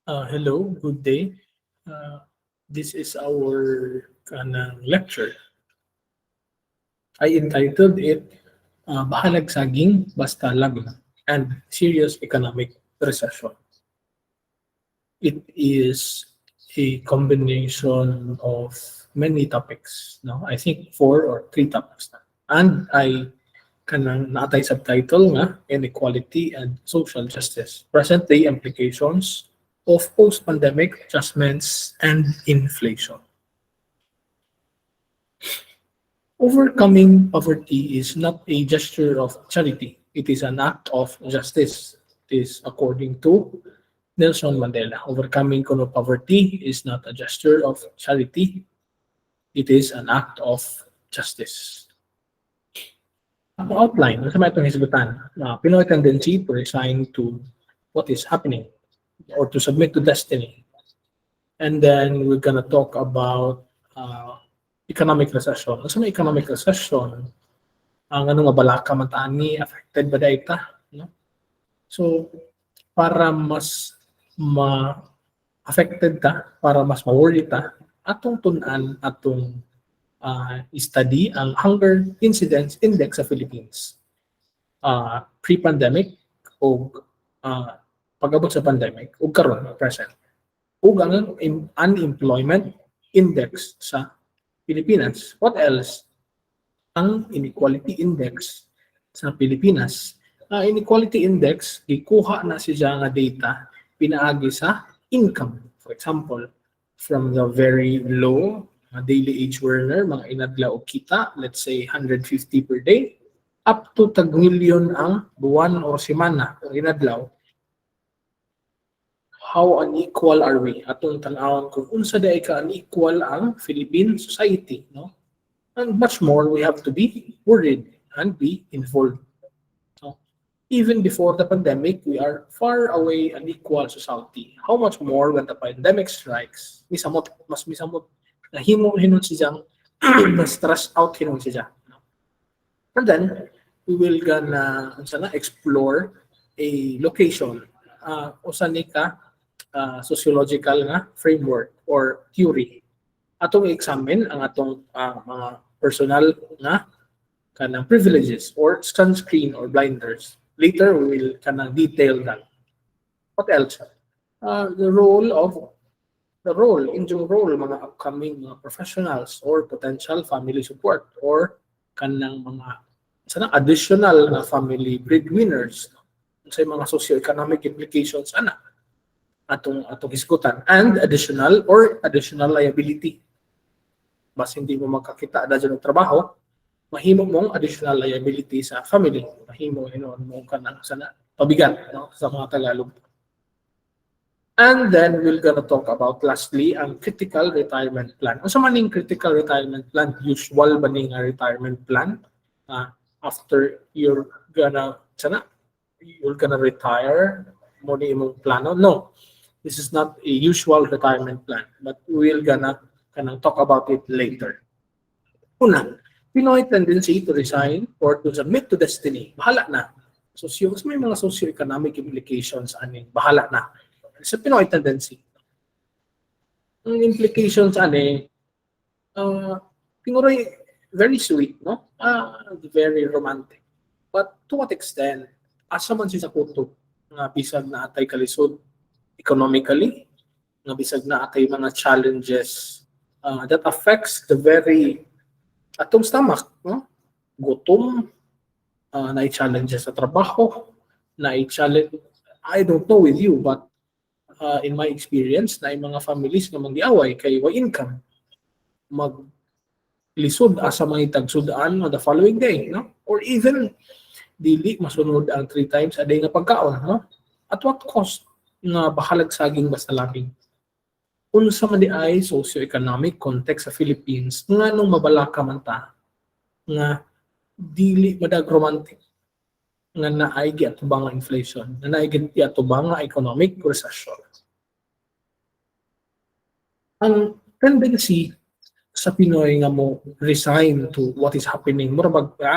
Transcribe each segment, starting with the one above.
Hello, good day. This is our lecture. I entitled it Bahalag Saging, Basta and Serious Economic Recession. It is a combination of many topics. No? I think four or three topics. And I naatay subtitle nga, Inequality and Social Justice, Present-Day Implications of Post-Pandemic Adjustments and Inflation. Overcoming poverty is not a gesture of charity. It is an act of justice. It is according to Nelson Mandela. Overcoming poverty is not a gesture of charity. It is an act of justice. Ang outline, sa may itong hisgutan, Pinoy tendency to resign to what is happening or to submit to destiny. And then we're gonna talk about economic recession. Sa may economic recession, ang ano nga balaka man taani affected ba dayta, no? So para mas affected ta, para mas ma-worry ta, atong tun-an atong study ang Hunger Incidence Index sa Philippines. Pre-pandemic o pag-abot sa pandemic o karon present. Ug ang unemployment index sa Pilipinas. What else? Ang inequality index sa Pilipinas. Inequality index, gikuha na siya nga data pinaagi sa income. For example, from the very low daily age earner, mga inadlaw o kita, let's say 150 per day, up to tag-milyon ang buwan o semana o inadlaw. How unequal are we? Atong tanawon kung unsa day ka unequal ang Philippine society, no? And much more, we have to be worried and be involved. So, even before the pandemic, we are far away unequal society. How much more when the pandemic strikes? Mas misamot na hinon siyang na-stress out hinon siya. And then, we will gonna explore a location usa ni ka sociological nga framework or theory. Atong examine ang atong mga personal na kanang privileges or sunscreen or blinders. Later, we will detail that. What else? The role, mga upcoming professionals or potential family support or kanang mga additional na family breadwinners sa mga socio-economic implications atong hisgutan and additional liability. Bas hindi mo magkakita da ng trabaho, mahimo mong additional liability sa family. Mahimo mo kanang pabigat, no, sa mga Tagalog. And then we're gonna talk about lastly ang critical retirement plan. Unsa man ning critical retirement plan? Usual ba ning retirement plan? After you're gonna retire, mo ni imong plano? No, this is not a usual retirement plan, but we're gonna talk about it later. Una, Pinoy tendency to resign or to submit to destiny. Bahala na. So may mga socio-economic implications aning bahala na. Sa Pinoy tendency. Ang implications siguro very sweet, no? Very romantic. But to what extent? Asa man siya sa kutob nga bisag na atay kalisod economically, nga bisag na atay mga challenges that affects the very atong stomach, no? Gutom, na-challenges sa trabaho, na-challenge, I don't know with you, but in my experience, na mga families nga mangiaway kay wa income, maglisod asa mga tagsudaan the following day, no? Or even dili masunod ang 3 times a day nga pagkaon, no? At what cost nga bahalag saging basta labing? Unsa man di ay socio-economic context sa Philippines nganong mabalaka man ta nga dili madag romantic nga naay giatubang nga inflation, nga naay giatubang nga economic recession. Ang tendency sa Pinoy nga mo resign to what is happening, mura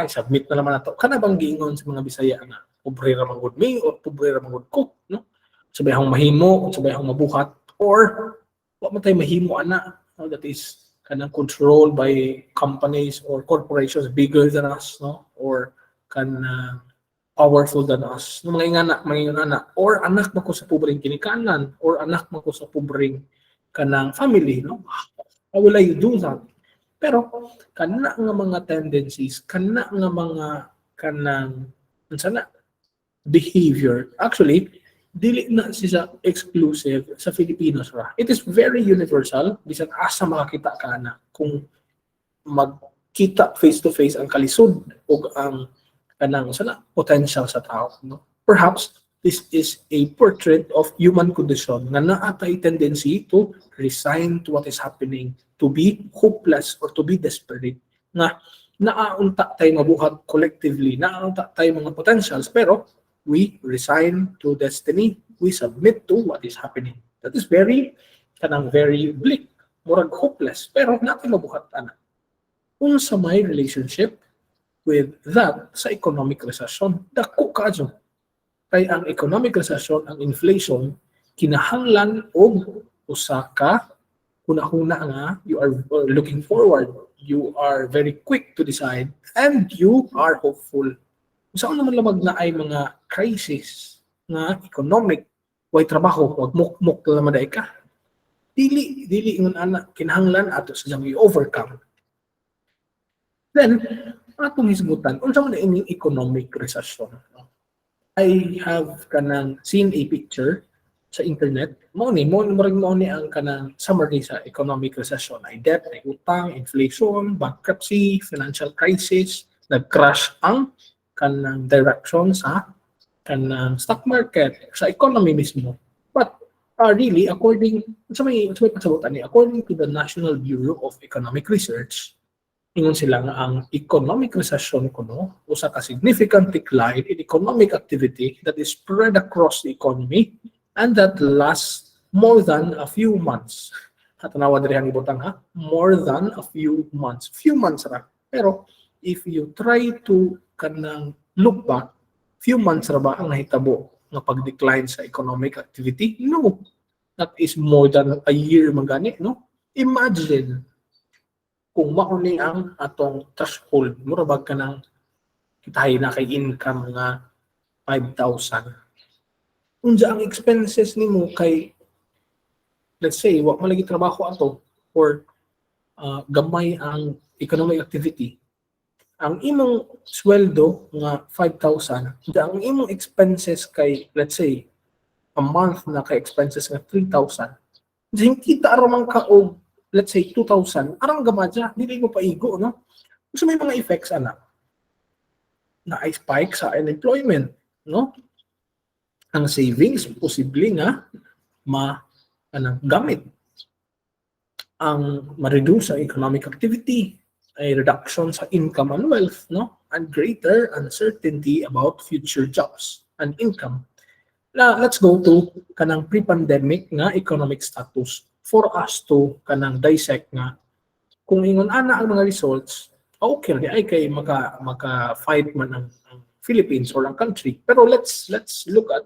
submit na naman nato. Kana bang giingon sa mga Bisaya nga pobre ra man gud mi or pobre ra man gud ko, no? sabihang mahimo, sabihang mabuhat, or wa man tay mahimo ana, no? That is kanang controlled by companies or corporations bigger than us, no? Or kanang powerful than us. No, mga ingana, mga ingana, or anak mo ko sa pobreng kinikanan, or anak mo ko sa pobreng kanang family, no? How will I do that? Pero kana nga mga tendencies, kana nga mga kanang unsa na behavior, actually dili na siya exclusive sa Filipinos ra. It is very universal bisan asa makakita ka na kung magkita face to face ang kalisod o ang kanang sana potential sa tao, no? Perhaps this is a portrait of human condition na naatay tendency to resign to what is happening, to be hopeless or to be desperate, na naaunta tayo mabuhat collectively, naaunta tayo mga potentials, pero we resign to destiny, we submit to what is happening. That is very kanang very bleak, murag hopeless, pero natin mabuhat ana. Kung sa may relationship with that sa economic recession, dako kadyo. Kay ang economic recession, ang inflation, kinahanglan og usa ka hunahuna nga you are looking forward, you are very quick to decide, and you are hopeful. Saan naman lamag na ay mga crisis nga economic, way trabaho, wag mukmuk na naman ka. Dili ingon ana kinahanglan ato sa jang i-overcome. Then atong hisgutan unsa man ini economic recession. I have kanang seen a picture sa internet. Mo ni ang kanang summary sa economic recession. Ay debt, ay utang, inflation, bankruptcy, financial crisis, nag-crash ang kanang direction sa kanang stock market, sa economy mismo. But really, according to the National Bureau of Economic Research, ingon sila nga ang economic recession kuno usa ka significant decline in economic activity that is spread across the economy and that lasts more than a few months. Tanawa diri ang ibutang ha, more than a few months. Few months ra. Pero if you try to kanang look back, few months ra ba ang nahitabo nga pag-decline sa economic activity? No. That is more than a year magani, no? Imagine kung mauni ang atong threshold, murabag ka ng kitahay na kay income nga 5,000. Unsa ang expenses nimo kay, let's say, wa malagi trabaho ato or gamay ang economic activity. Ang imong sweldo nga 5,000, ang imong expenses kay, let's say, a month na kay expenses nga 3,000. Dahil kita ramang ka og let's say 2,000, arang gamadya, dili mo paigo, no? So may mga effects ana na ay spike sa unemployment, no? Ang savings posible nga gamit. Ang ma-reduce ang economic activity ay reduction sa income and wealth, no? And greater uncertainty about future jobs and income. Now, let's go to kanang pre-pandemic nga economic status for us to kanang dissect nga kung ingon ana ang mga results, okay di ay kay maka-fight man ang Philippines or ang country. Pero let's look at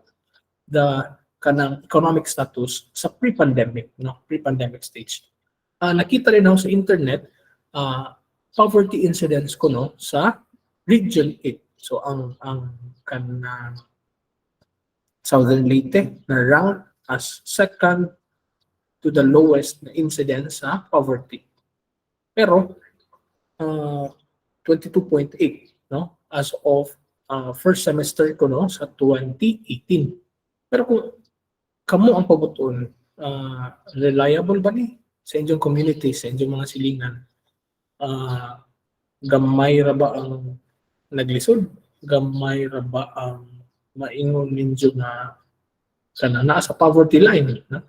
the kanang economic status sa pre-pandemic, no? Pre-pandemic stage. Nakita rin ako sa internet poverty incidence ko no sa Region 8. So ang kanang Southern Leyte na ranked as second to the lowest na incidence sa poverty. Pero 22.8 no as of first semester ko no sa 2018. Pero kung kamo ang pabuton reliable ba ni sa inyong community, sa inyong mga silingan, gamay ra ba ang naglisod, gamay ra ba ang maingon ninyo na kana naa sa poverty line, no?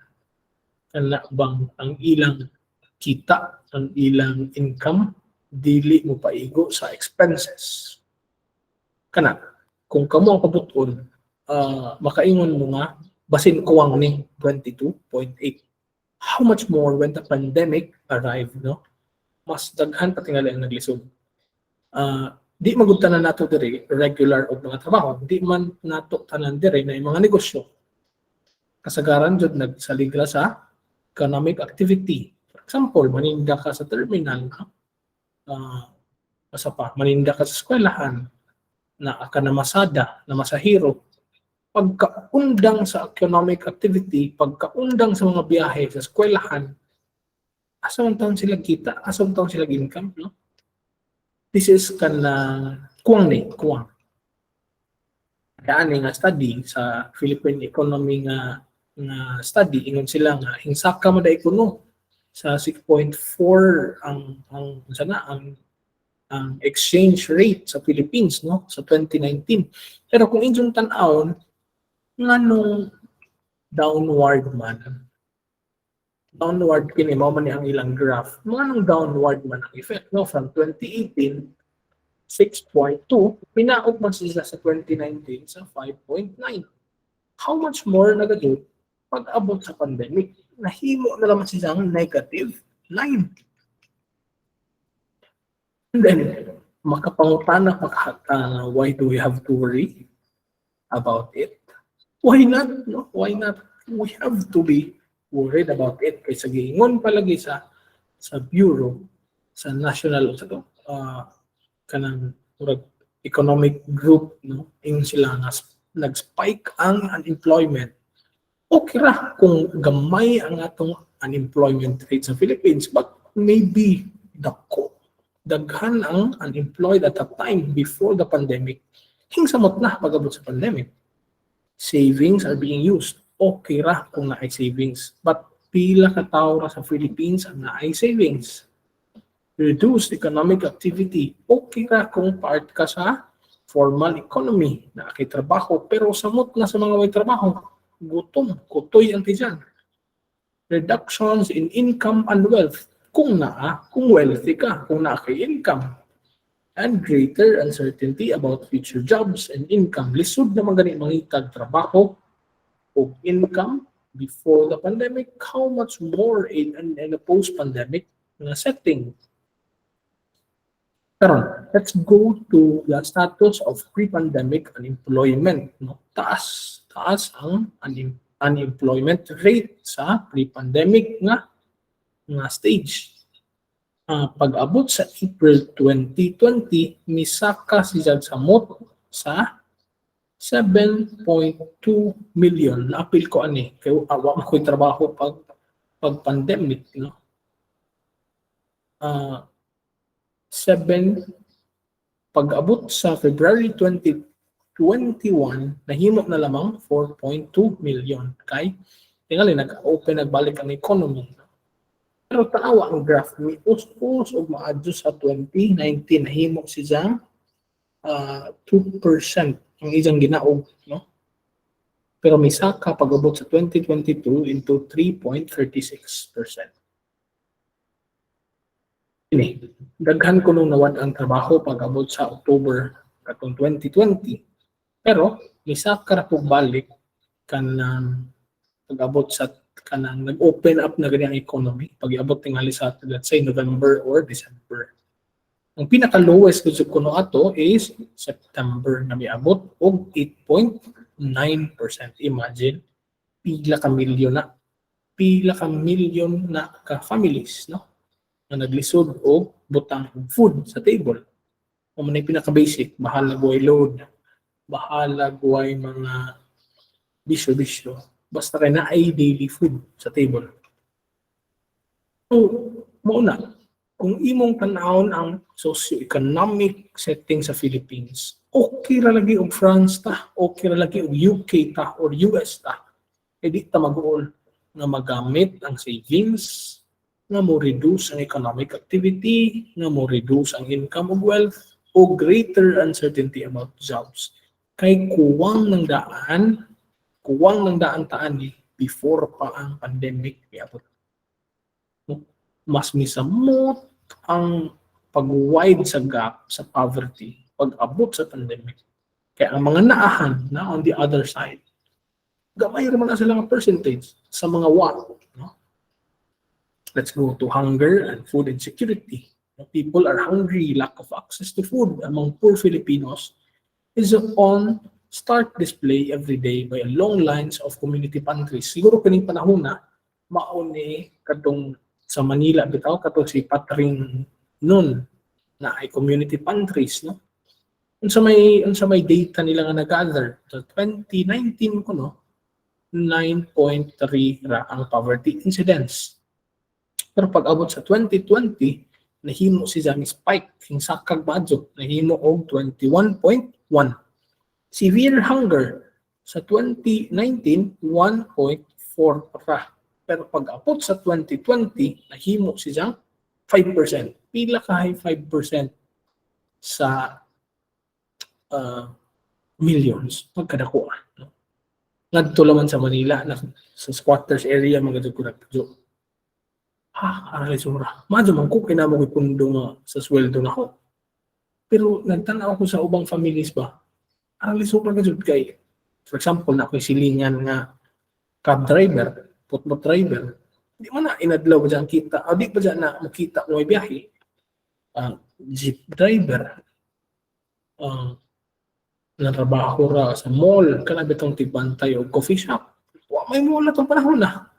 Kana bang ang ilang kita, ang ilang income, dili mo paigo sa expenses. Kana, kung kamo ang kabuton, makaingon mo nga, basin kuwang ni 22.8. How much more when the pandemic arrived, no? Mas daghan pa tingali ang naglisod. Di magugtanan nato diri regular og mga trabaho, di man nato tanan diri na mga negosyo. kasagaran jud nagsaligra sa economic activity. For example, maninda ka sa terminal, uh, basta pa, maninda ka sa eskwelahan, na ka na masada, na masahiro. Pagkaundang sa economic activity, pagkaundang sa mga biyahe sa eskwelahan, asam taon sila kita, asam taon sila income, no? This is kuwang. Kaani nga study sa Philippine economy nga study, ingon sila nga hinsaka man dai kuno sa 6.4 ang exchange rate sa Philippines, no, sa 2019. Pero kung inyong tan-awon nganong downward kini mao man ni ang ilang graph, nganong downward man ang effect, no, from 2018 6.2 pinaog man sila sa 2019 sa 5.9. How much more nagadto pag abot sa pandemic, nahimo na naman silang negative 9. And then, makapangutana pa why do we have to worry about it? Why not? No? Why not? We have to be worried about it. Kaysa giingon palagi sa bureau, sa national, sa kanang economic group, no? Ingon sila nga nag-spike ang unemployment. Okay ra kung gamay ang atong unemployment rate sa Philippines, but maybe daghan ang unemployed at that time before the pandemic. Hingsamot na pag-abot sa pandemic. Savings are being used. Okay ra kung naay savings. But pila ka tawo ra sa Philippines ang naay savings. Reduced economic activity. Okay ra kung part ka sa formal economy. Naay trabaho pero samot na sa mga may trabaho. Gutom, kutoy ang tiyan. Reductions in income and wealth. Kung wealthy ka, kung kay income. And greater uncertainty about future jobs and income. Lisod na mga mangitag trabaho o income before the pandemic. How much more in a post-pandemic setting? Karon, let's go to the status of pre-pandemic unemployment. No? Taas ang unemployment rate sa pre-pandemic nga stage. Pag-abot sa April 2020, misaka si samot sa 7.2 million. Naapil ko kay awa mo ko'y trabaho pag pandemic, no? 7 pag-abot sa February 2021, nahimo na lamang 4.2 million. Kay tingali nagbalik ang economy. Pero tanawa ang graph ni us og maadto sa 2019 nahimo siya 2% ang isang ginaog, no? Pero misaka pag-abot sa 2022 into 3.36%. Ini daghan ko nung nawad ang trabaho pag-abot sa October katong 2020. Pero misaka ra pug balik kanang pag-abot sa kanang nag-open up na ganyang economy pag-iabot tingali sa let's say November or December. Ang pinaka-lowest ko kuno ato is September na miabot og 8.9%. Imagine pila ka milyon na ka families, no, na naglisod og butang food sa table. O man pinaka-basic, bahalag way load, bahalag way mga bisyo. Basta kay na ay daily food sa table. So, mauna, kung imong tanawon ang socio-economic setting sa Philippines, okay ra lagi og France ta, okay ra lagi og UK ta, or US ta. E di ta mag-uol nga magamit ang savings, nga mo reduce ang economic activity, nga mo reduce ang income of wealth, o greater uncertainty about jobs. Kay kuwang ng daan taan ni before pa ang pandemic miabot. Mas misamot ang pag-wide sa gap sa poverty pag-abot sa pandemic. Kaya ang mga naahan na on the other side, gamay raman na sila ng percentage sa mga no? Let's go to hunger and food insecurity. People are hungry, lack of access to food among poor Filipinos is on start display every day by long lines of community pantries. Siguro kining panahon na mao ni kadtong sa Manila bitaw katong si Patring noon na ay community pantries, no? Unsa may data nila nga na-gather sa 2019 ko, no, 9.3 ra ang poverty incidence. Pero pag abot sa 2020 nahimo siya ni spike king sakag badyo, nahimo og 21.1. Severe hunger sa 2019 1.4 ra. Pero pag abot sa 2020 nahimo siya 5%. Pila ka high 5% sa millions pagkadako. No? Ngadto laman sa Manila na sa squatters area mga dugko. Aray sura. Madyo man ko kinamo ko pundo nga sa sweldo na ko. Pero nagtanaw ko sa ubang families ba. Aray sura ka jud kay. For example, na ako'y silingan nga cab driver, putbot driver. Di man na inadlaw ba dyan kita. O di ba dyan na makita ko may biyahe. Jeep driver. Natrabaho ra sa mall. Kanabi itong tigbantay o coffee shop. May mall na itong panahon na.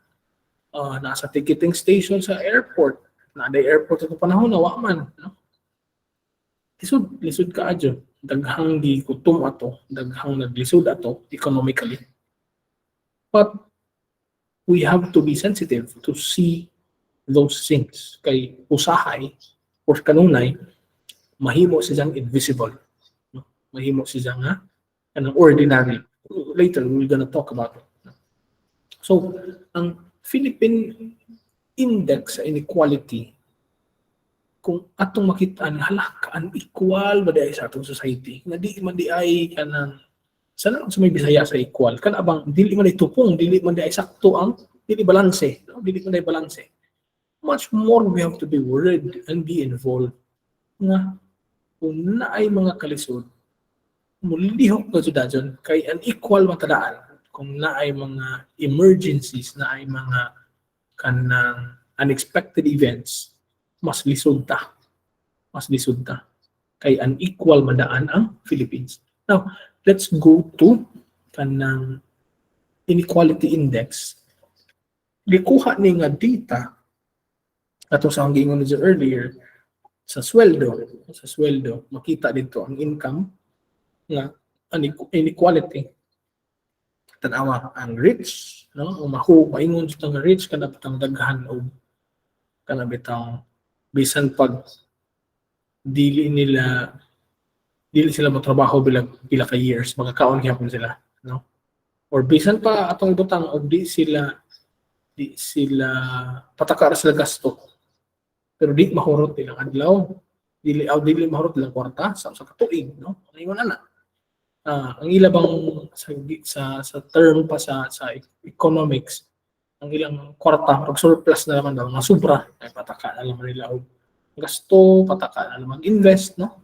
Nasa ticketing station sa airport. Nada airport ito panahon na, waman. No? Lisod ka adyo. Daghang di kutom ato. Daghang naglisod ato economically. But we have to be sensitive to see those things. Kay usahay or kanunay, mahimo siyang invisible. No? Mahimo siyang ordinary. Later, we're gonna talk about it. So, ang Philippine Index sa Inequality, kung atong makitaan, unequal ba di ay sa atong society, nga di man di ay kanang, sana sa may Bisaya sa equal, kan abang, dili man di tupong, dili man di ay sakto ang, dili balanse, no? Dili man di balanse. Much more we have to be worried and be involved. Nga, kung naay mga kalisod, mulihok na jud kay unequal matadaan. Kung naay mga emergencies, naay mga kanang unexpected events, mas lisod ta. Mas lisod ta. Kay unequal madaan ang Philippines. Now, let's go to kanang inequality index. Gikuha ni nga data ato sa ang giingon niyo earlier sa sweldo, makita dito ang income nga inequality. Tanawa ang rich, no? Ang maingon sa nga rich kana bitang daghan o kana bitang bisan pag dili sila matrabaho pila ka years, magkakaon gyapon sila, no? Or bisan pa atong butang og di sila patakar sila gasto. Pero di mahurot ilang adlaw, dili mahurot ilang kwarta sa katuig, no? Ingon ana. Ang ilabang sa term pa sa economics, ang ilang kwarta pag surplus na naman daw, mga sobra ay pataka na naman nila og gasto, pataka na naman invest, no?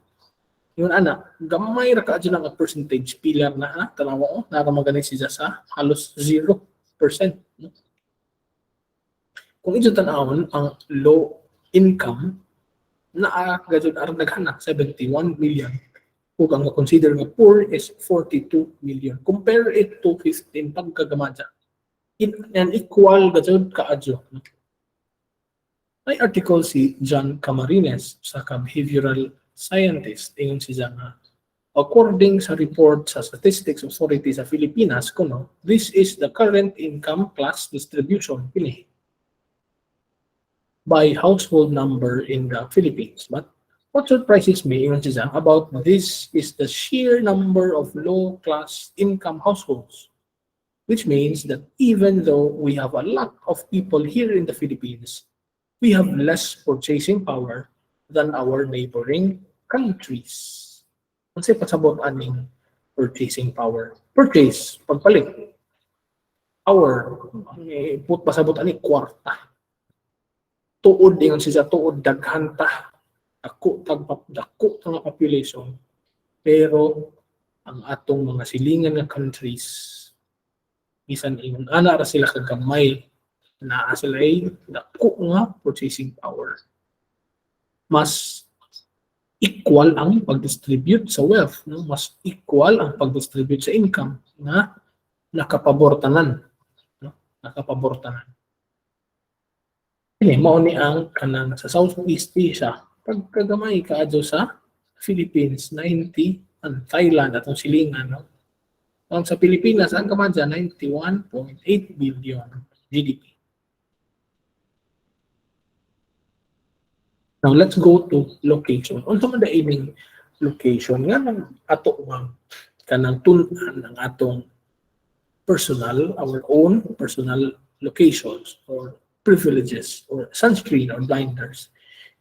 Yun ana, gamay ra ka lang ang percentage pillar na tanawa nara maganing siya sa halos 0%, no? Kung ito tanawon ang low income na gajud aron daghana 71 million. Kung ang consider nga poor is 42 million. Compare it to 15 pagkagamada. Unequal gajud kaadyo. May article si John Camarines sa behavioral scientist. Ingon siya nga, according sa report sa Statistics Authority sa Pilipinas, this is the current income class distribution by household number in the Philippines. But what surprises me about this is the sheer number of low-class income households, which means that even though we have a lot of people here in the Philippines, we have less purchasing power than our neighboring countries. Kasi pasabot aning purchasing power. Purchase, pagpalit. Power, put pasabot aning kwarta. Tuod ingon siya, tuod daghan ta. Dako nga population, pero ang atong mga silingan nga countries bisan ingon ana ra sila kagamay, naa sila ay dako nga purchasing power. Mas equal ang pag-distribute sa wealth, no? Mas equal ang pag-distribute sa income na nakapabor tanan, no? Nakapabor tanan. Kini mao ni ang kanang sa Southeast Asia pagkagamay kaadto sa Philippines 90 ang Thailand atong silingan, no? Ang sa Pilipinas ang kamadya 91.8 billion GDP. Now let's go to location. Unsa man da ining location nga nang ato ang kanang tun-an ang atong personal, our own personal locations or privileges or sunscreen or blinders.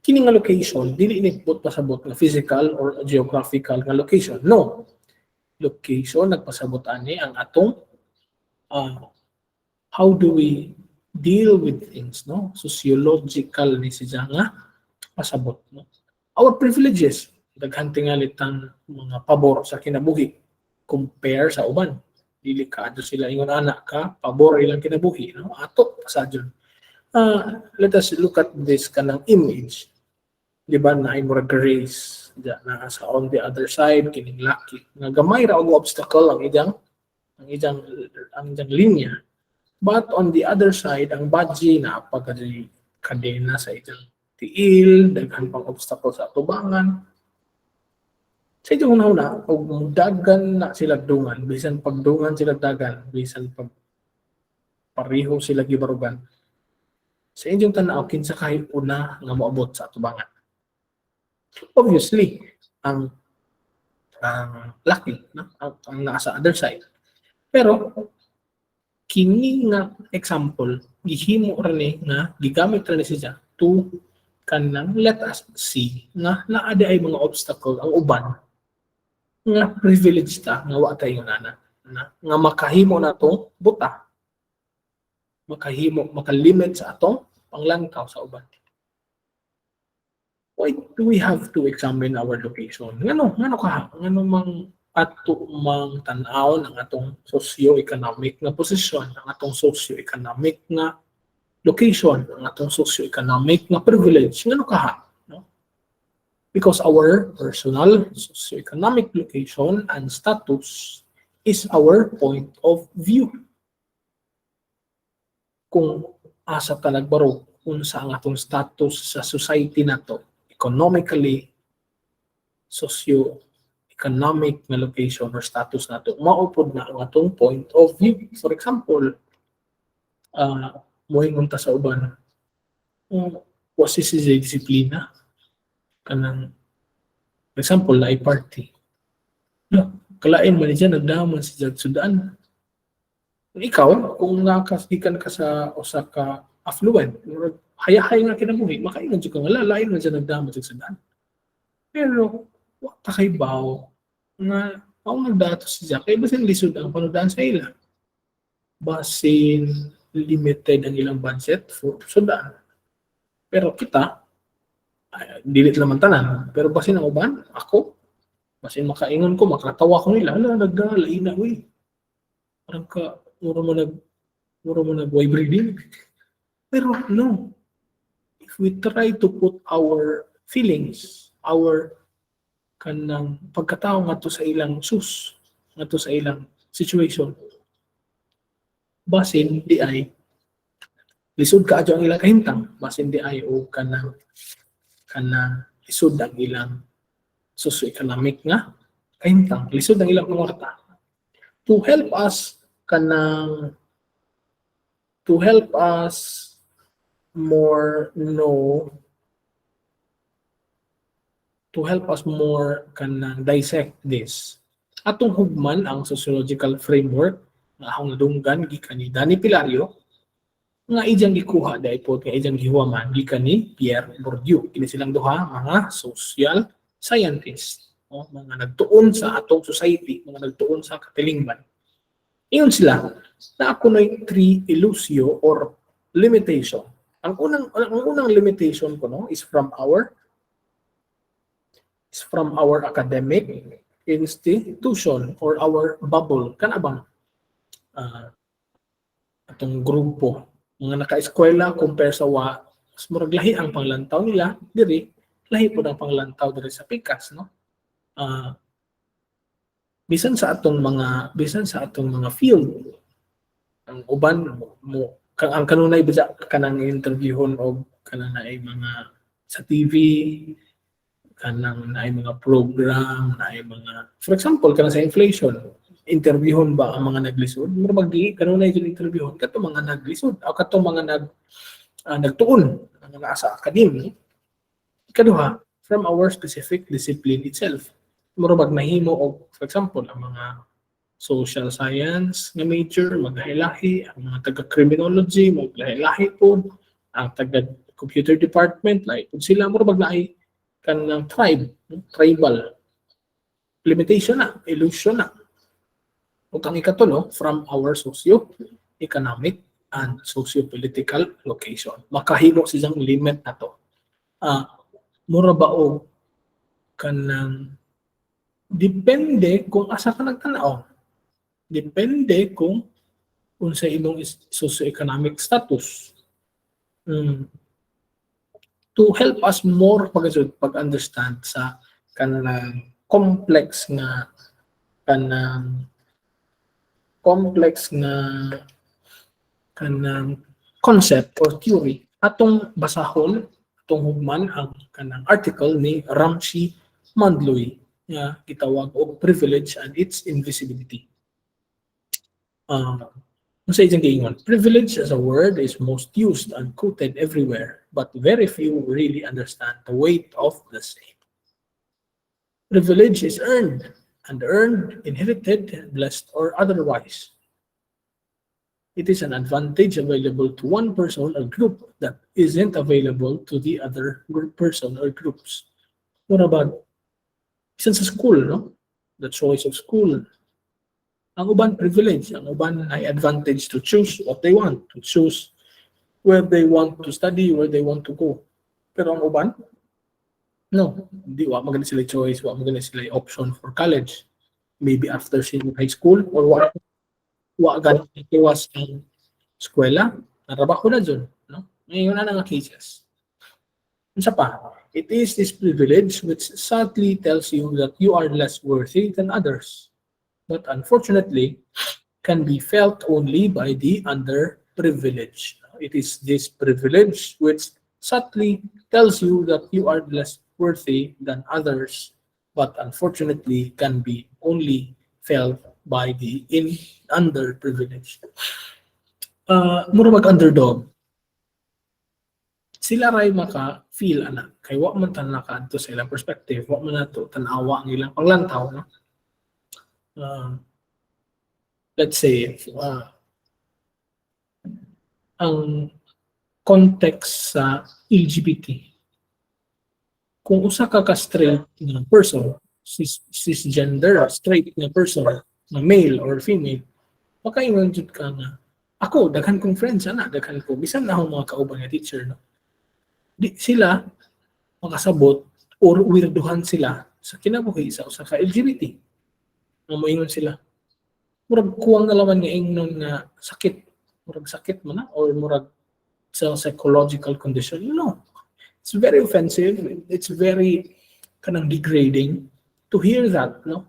Kini nga location dili ni pasabot nga physical or geographical nga location. No. Location nagpasabot ani ang atong how do we deal with things, no? Sociological ni siya nga pasabot, no? Our privileges, daghan tingali tang mga pabor sa kinabuhi compare sa uban. Dili kaadto sila ingon anak ka, pabor ilang kinabuhi, no? Ato pasadyon. Let us look at this kanang image. Di ba na imura grace na sa on the other side kining laki nga gamay ra og obstacle ang ijang linya. But on the other side, ang badge na pagkadi kadena sa ijang tiil, daghan pang obstacle sa atubangan. Sa ijong una, og dagan na sila dungan, bisan pagdungan sila dagan, bisan pag pareho sila gibarugan. Sa inyong tanaw, kinsa kahit una nga moabot sa atubangan. Obviously, ang laki, no? ang nasa other side. Pero, kini nga example gihimo ra ni nga gigamit ra ni siya to kanang let us see nga naa ay mga obstacle ang uban nga privileged ta nga wa tayo nana nga makahimo na to buta makalimit sa atong panglantaw sa uban. Why do we have to examine our location? Ngano mang ato mang tan-aw ng atong socio-economic nga posisyon, ang atong socio-economic nga location, ang atong socio-economic nga privilege, ngano kaha, no? Because our personal socio-economic location and status is our point of view. Kung asa ta nagbaro unsa ang atong status sa society nato, economically, socio-economic nga location or status nato, maupod na ang atong point of view. For example, moingon ta sa uban, wasi si disiplina kanang for example na party. No, kalain man diyan nagdaman si Sudan. Ikaw kung nakasikan ka sa usa ka affluent, hayahay nga kinabuhi, makaingon jud ka nga lain man diyan nagdaman si Sudan. Pero wa ta kay baw nga mao nagdato siya kay basin lisod ang panudaan sa ila. Basin limited ang ilang budget for Sudan. Pero kita, dilit naman tanan. Pero basin ang uban, ako, basin makaingon ko, makatawa ko nila, nagdalain na, uy. Parang ka, mura mo nag-way breeding. Pero no, if we try to put our feelings, our kanang pagkatao nga to sa ilang nga to sa ilang situation, basin di ay lisod ka adyo ang ilang kahimtang, basin di ay o kanang lisod ang ilang socio-economic nga kahimtang, lisod ang ilang pangorta. To help us more know, to help us more kanang dissect this, atong hugman ang sociological framework nga akong nadunggan gikan ni Danny Pilario nga ijang gikuha dahil po nga ijang gihuwaman gikan ni Pierre Bourdieu. Kini silang duha mga social scientists, no? Mga nagtuon sa atong society, mga nagtuon sa katilingban. Iyon sila na ako no'y three illusio or limitation. Ang unang limitation ko, no, is from our academic institution or our bubble. Kana bang atong grupo, mga naka-eskwela compare sa mas murag lahi ang panglantaw nila diri lahi po ng panglantaw diri sa pikas, no? Ah, bisan sa atong mga field, ang uban mo ang kanunay bisa kanang interviewon og kanang naay mga sa TV, kanang naay mga program, naay mga, for example kanang sa inflation, interviewon ba ang mga naglisod? Mura magdi kanunay jud interviewon kadto mga naglisod o kadto mga nagtuon ang naa sa academy. Ikaduha, from our specific discipline itself. Mura magnahimo og, for example, ang mga social science nga major, maglahi-lahi, ang mga taga-criminology, maglahi-lahi po, ang taga-computer department, like, kung sila mura maglahi kan ng tribal, limitation na, illusion na. O ang ikatulo, from our socio-economic and socio-political location. Makahimo silang limit na to. Mura ba o kanang depende kung asa ka nagtanaw. Depende kung sa imong socio-economic status. To help us more pag-understand sa kanang complex nga kanang concept or theory, atong basahon, atong hugman ang kanang article ni Ramsey Mandloy nga gitawag og Privilege and its Invisibility. Sa isang kaingon, privilege as a word is most used and quoted everywhere, but very few really understand the weight of the same. Privilege is earned, inherited, blessed, or otherwise. It is an advantage available to one person or group that isn't available to the other person or groups. What about sa school, no? The choice of school. Ang uban privilege, ang uban ay advantage to choose what they want, to choose where they want to study, where they want to go. Pero ang uban, no, wa magani sila choice, wa magani sila option for college. Maybe after senior high school or wa gani iwas ang eskwela, trabaho na dyan, no? Ngayon na nga cases. Unsa pa? It is this privilege which sadly tells you that you are less worthy than others, but unfortunately can be felt only by the underprivileged. It is this privilege which subtly tells you that you are less worthy than others, but unfortunately can be only felt by the underprivileged. Mura mag-underdog. Sila ray maka-feel ana kay wa man tan nakaadto sa ilang perspective, wa man nato tan-awa ang ilang panglantaw, no? Let's say ang context sa LGBT, kung usa ka straight na person, cisgender straight na person, na male or female, makaingon jud ka nga ako daghan kong friends ana, daghan ko bisan na akong mga kauban nga teacher, no? Di sila makasabot or weirduhan sila sa kinabuhi sa usa ka LGBT. Moingon sila. Murag kuwang na laman nga ingnon nga sakit. Murag sakit man na or murag sa psychological condition. No. It's very offensive. It's very kanang degrading to hear that, no?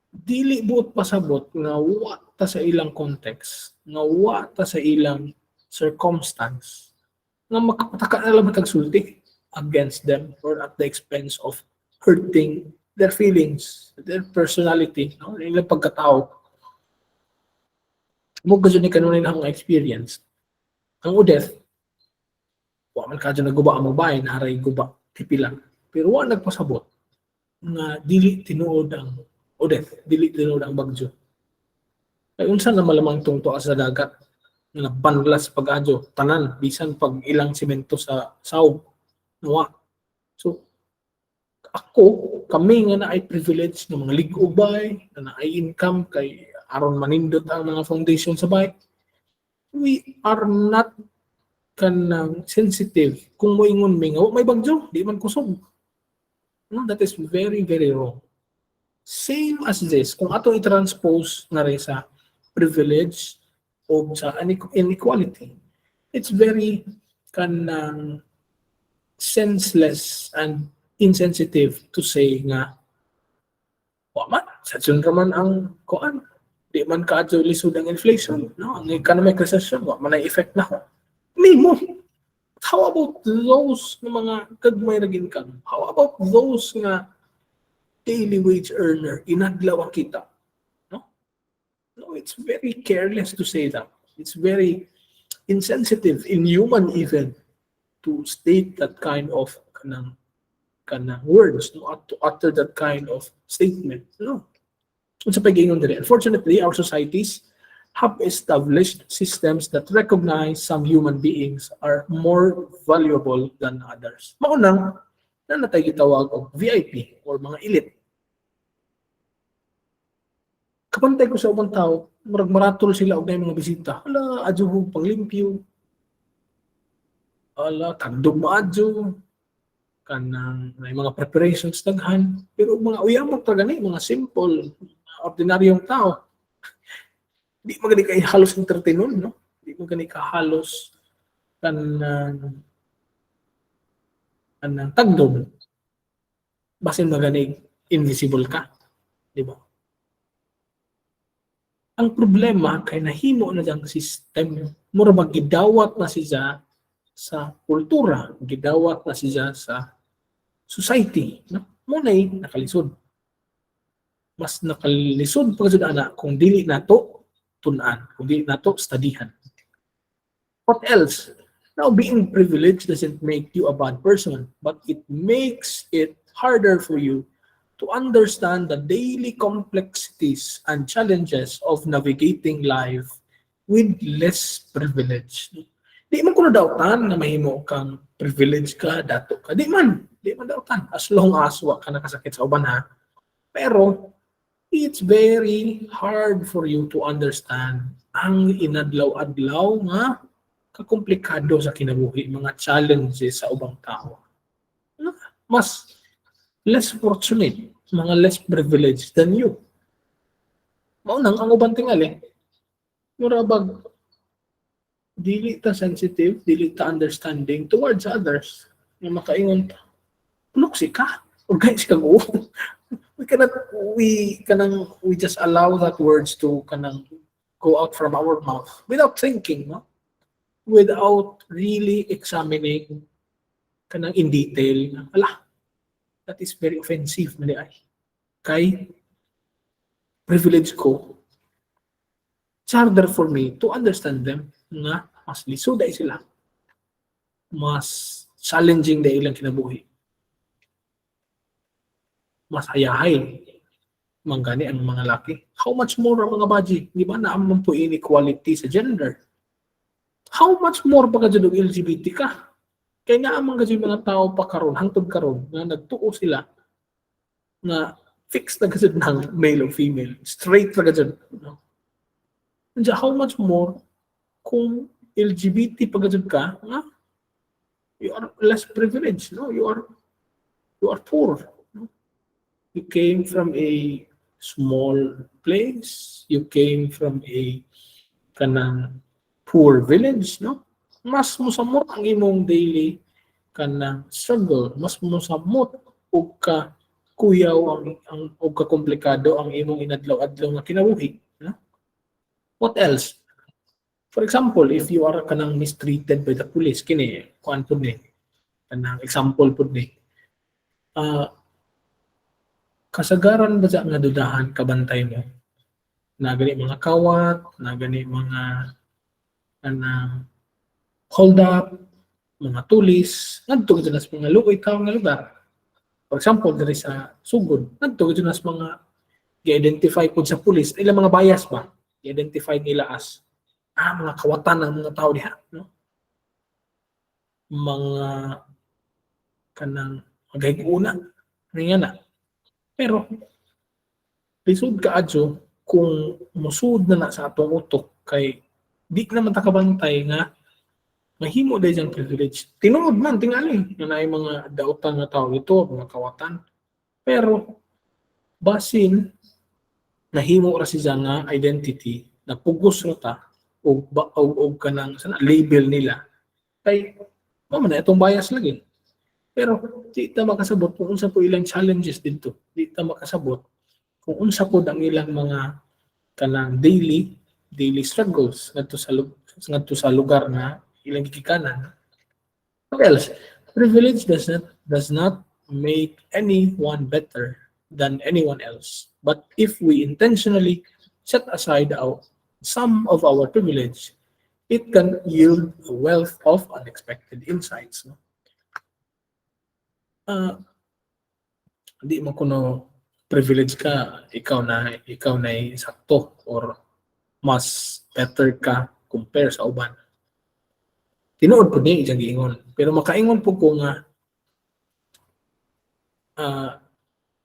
Dili buot pasabot nga wa ta sa ilang context, nga wa ta sa ilang circumstance, nga makapataka na lang matagsulti against them or at the expense of hurting their feelings, their personality, no? Ilang pagkatao. Mo gusto ni kanunay na akong experience. Ang udef, wa man kadyo naguba ang babae, naray guba, tipilang. Pero wa nagpasabot nga dili tinuod ang udef, dili tinuod ang bagyo. Ay unsa na malamang tungto sa dagat na banlas pag-adyo, tanan, bisan pag ilang simento sa saog. Nawa. So, kami nga na ay privilege ng mga ligubay, na ay income kay aron manindot ang mga foundation sa bay. We are not kanang sensitive kung moingon may nga may bagyo, di man kusog. No, that is very, very wrong. Same as this, kung ato i-transpose na rin sa privilege o sa inequality, it's very kanang senseless and insensitive to say nga wa man sa raman ang kuan di man kaadto lisod ang inflation, no, ang economic recession wa man ay effect na nimo. How about those nga mga kagmay ra income? How about those nga daily wage earner inadlaw ang kita, no? No, it's very careless to say that. It's very insensitive, inhuman even, to state that kind of kanang words, no, to utter that kind of statement, no. Unsa pa gingon diri? Unfortunately, our societies have established systems that recognize some human beings are more valuable than others. Maunang na natay gitawag og VIP or mga elite. Kapantay ko sa ubang tao, murag maratol sila og mga bisita. Ala, adyo ho panglimpyo. Ala, tagdog maadyo. Kanang may mga preparations daghan. Pero mga uyamot ta gani, mga simple, ordinaryong tao. Di mo gani kay halos entertainon, no? Di mo gani ka halos kanang tagdog. Basin magani invisible ka, di ba? Ang problema kay nahimo na diyang system, mura magidawat na siya sa kultura, gidawat na siya sa society, no? Munay nakalisod. Mas nakalisod pa jud ana kung dili nato tun-an, kung dili nato studyhan. What else? Now, being privileged doesn't make you a bad person, but it makes it harder for you to understand the daily complexities and challenges of navigating life with less privilege. Di man ko na dautan na mahimo kang privilege ka, dato ka. Di man dautan. As long as wa ka nakasakit sa uban ha. Pero, it's very hard for you to understand ang inadlaw-adlaw nga kakomplikado sa kinabuhi, mga challenges sa ubang tao. Mas less fortunate, mga less privileged than you. Maunang ang ubang tingali, murabag dili ta sensitive, dili ta understanding towards others. Nga makaingon ta, luksi ka, or guys ka go. We just allow that words to kanang go out from our mouth without thinking, no? Without really examining kanang in detail. Ala, that is very offensive, mali ay. Kay privilege ko, it's harder for me to understand them nga mas lisod ay sila. Mas challenging na ilang kinabuhi. Mas hayahay manggani ang mga laki. How much more ang mga baji? Di ba naamang po inequality sa gender? How much more pa kadyo LGBT ka? Kaya nga amang kadyo mga tao pa karon, hangtod karon, nga nagtuo sila na fixed na kadyo ng male o female. Straight na kadyo. No? And how much more kung LGBT pa kadyo ka, nga, you are less privileged. No? You are poor. No? You came from a small place. You came from a kanang poor village, no? Mas musamot ang imong daily kanang struggle. Mas musamot og ka kuyaw ang og ka komplikado ang imong inadlaw-adlaw nga kinabuhi, no? What else? For example, if you are kanang mistreated by the police, kini kuan pud ni kanang example pud ni. Kasagaran ba nga dudahan kabantay mo? Na gani mga kawat, na gani mga hold up, mga tulis, nagtugod na sa mga luoy tao nga lugar. For example, diri sa Sugod, nagtugod na sa mga i-identify po sa pulis, ilang mga bias ba? I-identify nila as mga kawatan ng mga tao diha, no? Mga kanang magayuna, nga na. Pero, lisod ka adyo kung musud na sa atong utok kay di naman takabantay nga mahimo dahil siyang privilege. Tinuod man, tingali, na ay mga dautan nga tao ito, mga kawatan. Pero, basin, nahimo ra siya nga identity, napugos ra ta, o kanang label nila, kay, man itong bias lagi. Pero di ta makasabot kung unsa po ilang challenges dito. Di ta makasabot kung unsa po ang ilang mga kanang daily struggles ngadto sa lugar na ilang gigikanan. What else? Privilege does not make anyone better than anyone else. But if we intentionally set aside some of our privilege, it can yield a wealth of unexpected insights. No? Uh, Di mo kuno privilege ka, ikaw na sakto or mas better ka compare sa uban. Tinuod po niya iyang giingon. Pero makaingon po ko nga uh,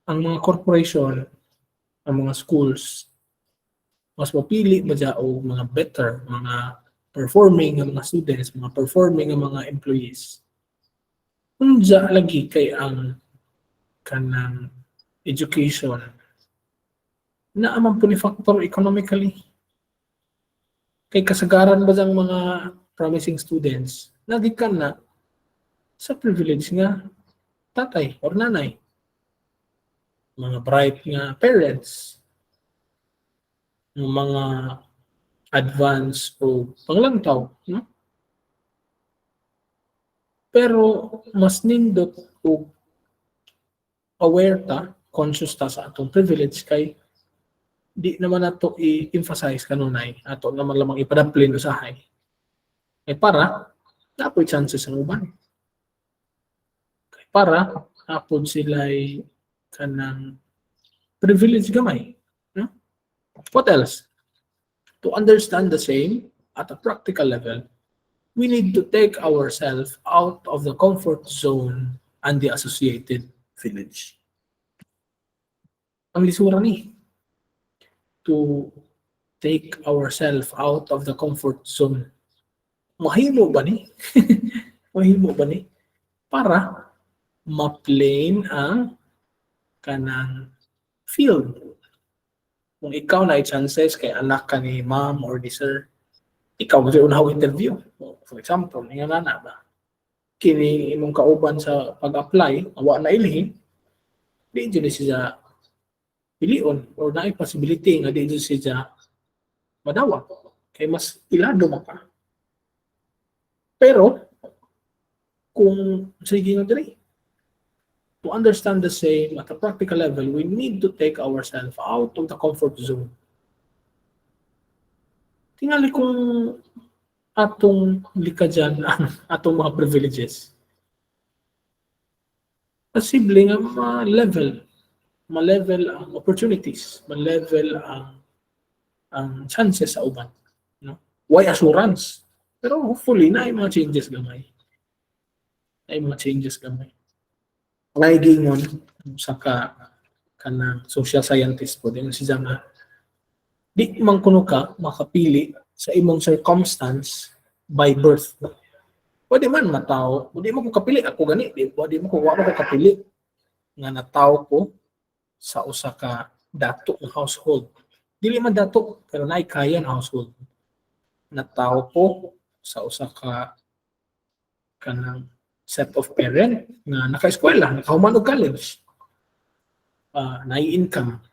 ang mga corporation, ang mga schools, mas mapili ba dya o mga better, mga performing ng mga students, mga performing ng mga employees. Unja lagi kay ang kanang education na amang po ni factor economically. Kay kasagaran ba ang mga promising students na gikan na sa privilege nga tatay or nanay. Mga bright nga parents, mga advanced o panglangtaw. No? Pero mas nindot o aware ta, conscious ta sa atong privilege kay di naman nato i-emphasize kanunay ato naman lamang ipadaplin usahay. Para napoy chances ang uban. Para hapon sila'y kanang privilege gamay. No? What else? To understand the same at a practical level, we need to take ourselves out of the comfort zone and the associated village. Ang lisura ni, to take ourselves out of the comfort zone. Mahimo ba ni? Mahimo ba ni? Para ma-plane ang kanang field. Kung ikaw na chances kay anak ka ni ma'am or ni sir, ikaw mo unahog interview. For example, nga na ba? Kini imong kauban sa pag-apply, awa na ilhi, di dyan siya pilion or na possibility nga di dyan siya madawa. Kay mas ilado mo ka. Pero, kung sige nga diri, to understand the same at a practical level, we need to take ourselves out of the comfort zone. Tingali kung atong likadyan ang atong mga privileges. Posible nga ma-level ang opportunities, ma-level ang chances sa uban. No? Why assurance? Pero hopefully na ay mga changes gamay. Naigingon sa kanang social scientist po din siya nga di man kuno ka makapili sa imong circumstance by birth. Pwede man matao, di mo ko kapili ako gani, di mo ko kapili nga natawo ko sa usa ka dato ng household. Dili man dato pero naay kaya ng household. Natawo ko sa usa ka kanang set of parent nga naka-eskwela, nakahuman og college, nai-income.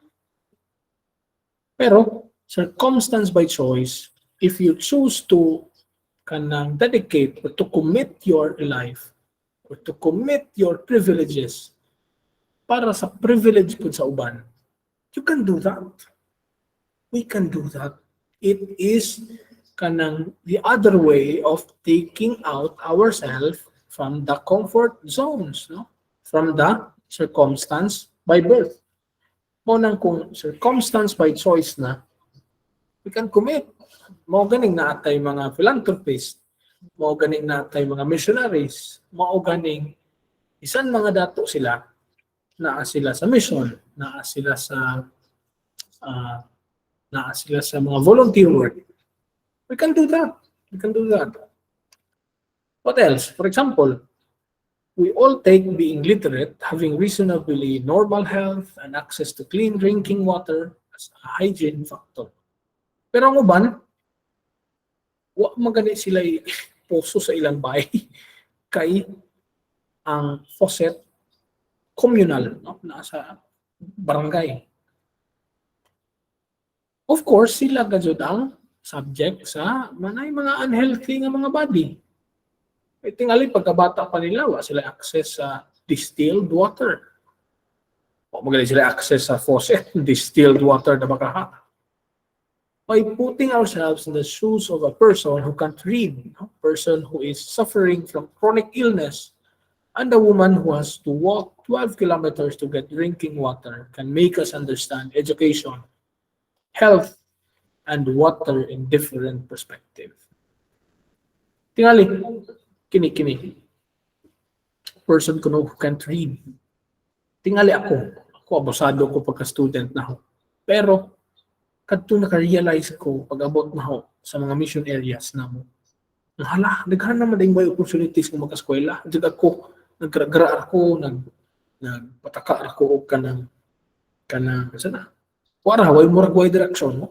Pero, circumstance by choice, if you choose to kanang dedicate or to commit your life or to commit your privileges para sa privilege po sa uban, you can do that. We can do that. It is kanang the other way of taking out ourselves from the comfort zones, no? From the circumstance by birth. Mo kung circumstance by choice na, we can commit. Mo ganing na atay mga philanthropists, mo ganing na atay mga missionaries, mo ganing isan mga dato sila, naa sila sa mission, naa sila sa mga volunteer work. We can do that. What else? For example, we all take being literate, having reasonably normal health and access to clean drinking water as a hygiene factor. Pero ang uban, wa magani sila poso sa ilang bahay kay ang faucet communal, no? Nasa barangay. Of course, sila gajud ang subject sa mga unhealthy nga mga body. E tingali pagkabata pa nila, wa sila access sa distilled water. O magaling sila access sa faucet, distilled water na baka. By putting ourselves in the shoes of a person who can't read, a person who is suffering from chronic illness, and a woman who has to walk 12 kilometers to get drinking water can make us understand education, health, and water in different perspective. Tingali, kini. Person ko who can't read. Tingali ako abusado ko pagka-student na ako. Pero, kadto naka-realize ko pag-abot na ako sa mga mission areas na mo. Hala, naghan naman din ba opportunities kung mag-eskwela? Diyan ako, naggra ako, nagpataka ako o kanang, sana. Wara, way direction mo.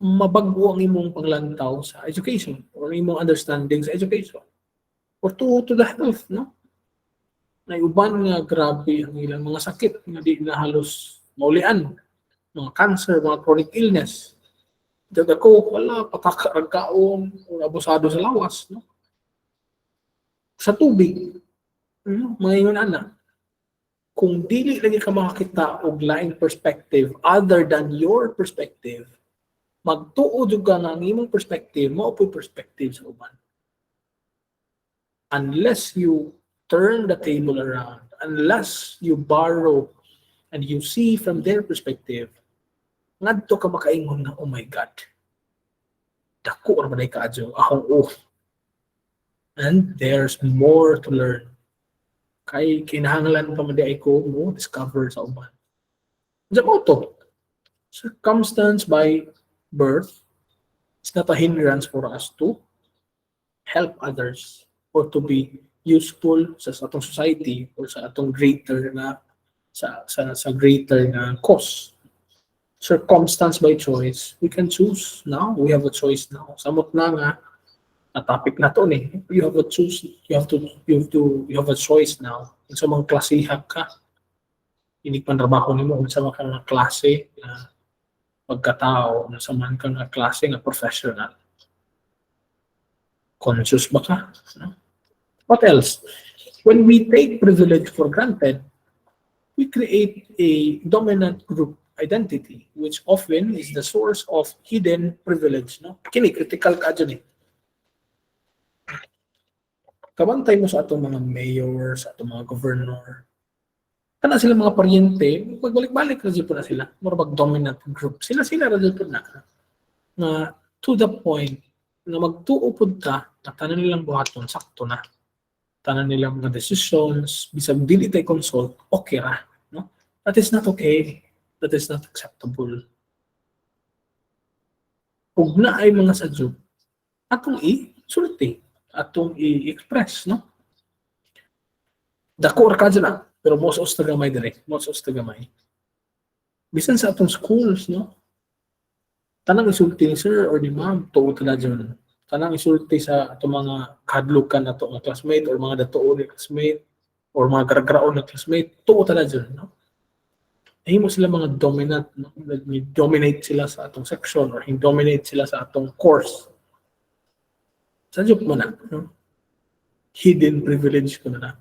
Mabago ang imong panglantaw sa education or imong understanding sa education. Or to the health, no? Na uban nga grabe ang ilang mga sakit nga di na halos maulian. Mga cancer, mga chronic illness. Diyan ako, wala, pataka, ragkaon, o abusado sa lawas. No? Sa tubig, mga ingon ana, kung dili lagi ka makakita og laing perspective other than your perspective, magtuod ka nga ang imong perspective, mao po'y perspective sa uban. Unless you turn the table around, unless you borrow and you see from their perspective, ngadto ka makaingon na, oh my God, dako or maday ka adyo, and there's more to learn. Kay kinahanglan pa maday ko mo discover sa uban. Diyan mo to, circumstance by birth is not a hindrance for us to help others or to be useful sa atong society or sa atong greater na sa greater na cause. Circumstance by choice, we can choose now. We have a choice now. Samot na nga na topic na to ni. You have a choose. You have a choice now. Sa mga klasihak ka, hindi pa trabaho nimo sa mga klase na pagkatao, na sa man ka na klase nga professional. Conscious ba ka? What else? When we take privilege for granted, we create a dominant group identity, which often is the source of hidden privilege. No? Kini, critical ka dyan eh. Kabantay mo sa atong mga mayor, sa atong mga governor. Kana sila mga paryente, magbalik-balik na po na sila. Marabag dominant group. Sila na po na. Na to the point na magtuupod ka, na tanan nilang buhaton, sakto na. Tanan nilang mga decisions, bisag dili tayo consult, okay ra. No? That is not okay. That is not acceptable. Kung na ay mga sadyo, atong i-sulti, atong i-express, no? Dako ra ka dyan, pero most of tagamay direct, most of tagamay. Bisan sa atong schools, no? Tanang isulti ni sir or ni ma'am, tuo tala dyan. Tanang isulti sa atong mga kadlukan na to, mga classmate or mga datuo ni classmate or mga garagraon na classmate, tuo tala dyan, no? Himo sila mga dominant, no? Dominate sila sa atong section or dominate sila sa atong course. Sadyok mo na, no? Hidden privilege ko na.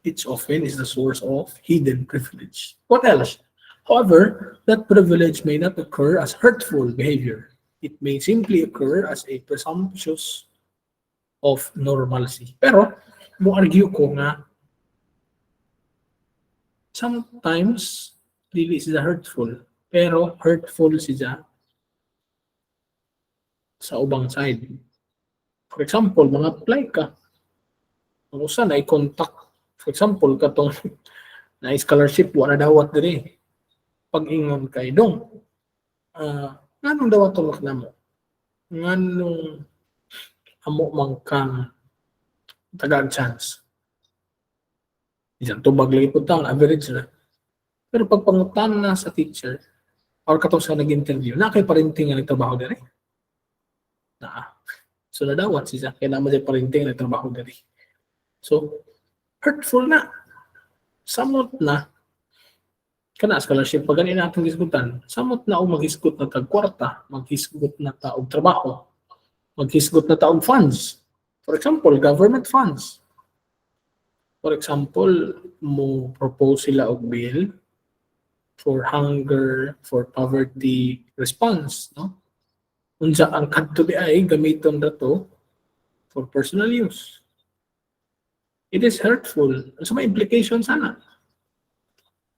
It's often is the source of hidden privilege. What else? However, that privilege may not occur as hurtful behavior. It may simply occur as a presumptuous of normalcy. Pero, mo argue ko nga, sometimes, really is hurtful. Pero, hurtful siya sa ubang side. For example, mga apply ka. Kung saan na i-contact. For example, katong na scholarship, wala dawat diri. Pag-ingon kay dong, nganong dawat tulak na mo? Nganong amo mang kang tagaan chance? Isang tubag lagi po taon, average na. Pero pag pangutan na sa teacher, or katong sa nag-interview, na kay parenting nga nagtrabaho diri? Na. So, So nadawat siya kaya naman siya parinting na trabaho dali. So hurtful na. Samot na kana scholarship pag ganin atong gisgutan. Samot na og maghisgot na tag kwarta, maghisgot na ta og trabaho, maghisgot na ta og funds. For example, government funds. For example, mo propose sila og bill for hunger, for poverty response, no? Unsa ang kadto di ay gamiton rato for personal use. It is hurtful. Sa may implication sana.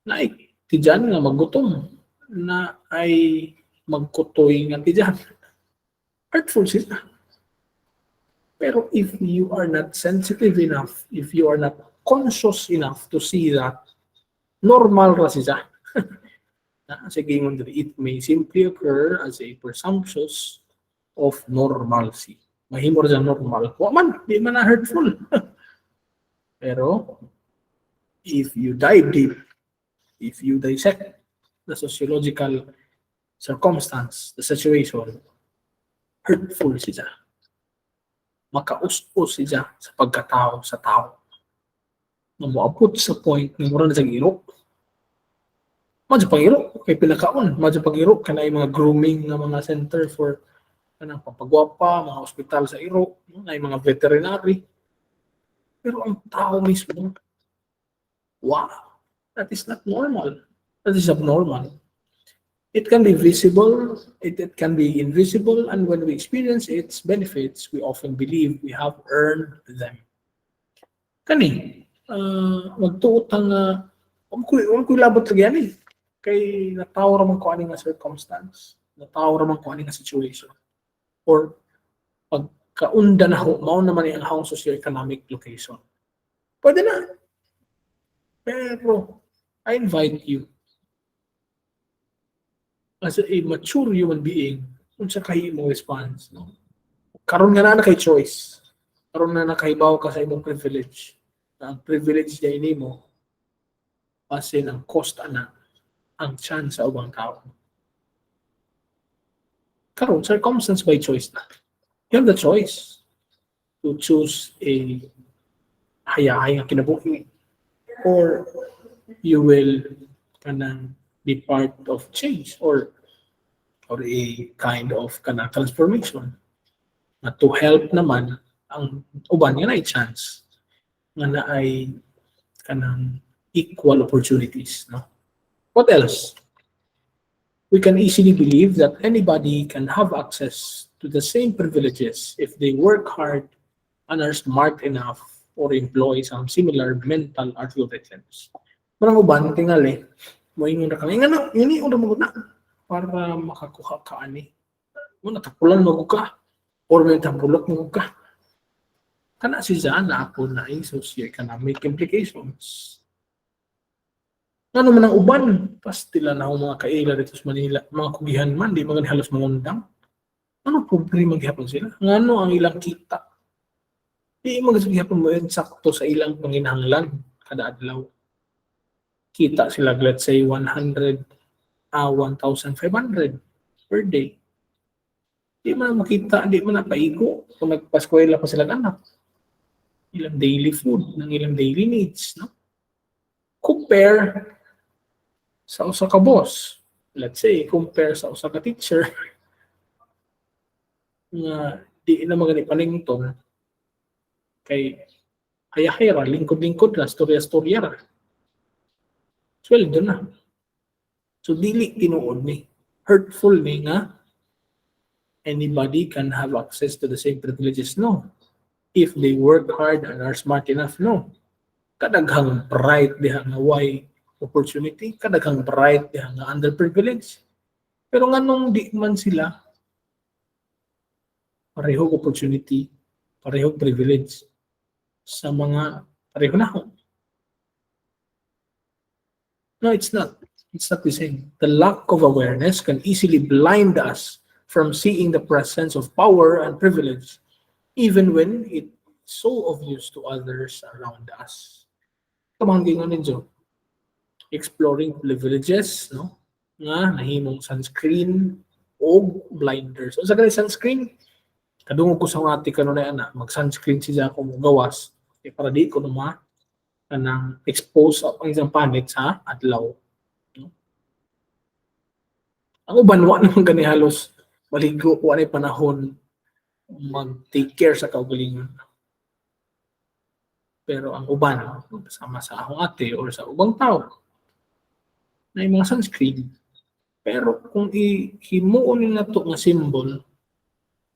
Na ay tiyan nga magutom na ay magkutoy nga tiyan. Hurtful sila. Pero if you are not sensitive enough, if you are not conscious enough to see that, normal ra siya. Sige, it may simply occur as a presumptions of normalcy. Mahimo ra normal. Wa man, di man na hurtful. Pero, if you dive deep, if you dissect the sociological circumstance, the situation, hurtful siya. Makaus-us siya sa pagkatao sa tao. Na moabot sa point na mura na sa giro. Madyo pangiro, kay pinakaon, madyo pangiro, kanay mga grooming na mga center for kanang papagwapa, mga ospital sa iro, na mga veterinary. Pero ang tao mismo, wow, that is not normal. That is abnormal. It can be visible, it can be invisible, and when we experience its benefits, we often believe we have earned them. Kani, magtuot ang, ko labot lagi yan eh. Kay natawa raman ko aning nga circumstance, natawa raman ko aning nga situation. Or pagkaunda na ho, mao naman ang hawang socio-economic location. Pwede na. Pero, I invite you, as a mature human being, kung sa kayo mong response, no? Karon nga na kay choice. Karon na nakahibaw ka sa imong privilege. Na ang privilege niya ini mo, pasin ang cost ana, ang chance sa ubang tao. Karon, circumstance by choice na. You have the choice to choose a hayahay nga kinabuhi, or you will kanang be part of change or a kind of kanang transformation na to help naman ang uban nga na chance nga na ay kanang equal opportunities, no? What else? We can easily believe that anybody can have access to the same privileges if they work hard and are smart enough or employ some similar mental algorithms. Marang uban tingali, mo ingon ra kami ngano, ini unda mo na para makakuha ka ani. Mo natapulan mo ka or may tapulok mo ka. Kana siya na ako na ay socio-economic implications. Ano man ang uban, pastila na ako mga kaila dito sa Manila, mga kugihan man, di mga halos mangundang. Ano problema maghapon sila? Ngano ang ilang kita? Di maghapon mo yun sakto sa ilang panginahanglan kada adlaw. Kita sila, let's say, 1,500 per day. Di man makita, di man napaigo kung nagpaskwela pa sila anak. Ilang daily food, ng ilang daily needs, no? Compare sa usa ka boss. Let's say, compare sa usa ka teacher nga di na magani panington kay hayahira, lingkod-lingkod na, storya-storya ra. Sweldo na. So, dili tinuod ni. Hurtful ni nga anybody can have access to the same privileges, no. If they work hard and are smart enough, no. Kadaghang bright diha nga why opportunity, kadaghang bright diha nga underprivileged. Pero nganong di man sila parehong opportunity, parehong privilege sa mga pareho na. No, it's not. It's not the same. The lack of awareness can easily blind us from seeing the presence of power and privilege, even when it's so obvious to others around us. Kamanggingon ninyo, exploring privileges, no? Nga nahimong sunscreen o blinders. O sa kanil sunscreen, kadungog ko sa mga ati kanunay ana, mag-sunscreen siya ako mo gawas para di ko na kanang expose ang isang panit sa adlaw. No? Ang uban wa naman gani halos maligo wa nay panahon mag-take care sa kaugalingon. Pero ang uban sama sa akong ate or sa ubang tao na mga sunscreen. Pero kung himuon nila to nga symbol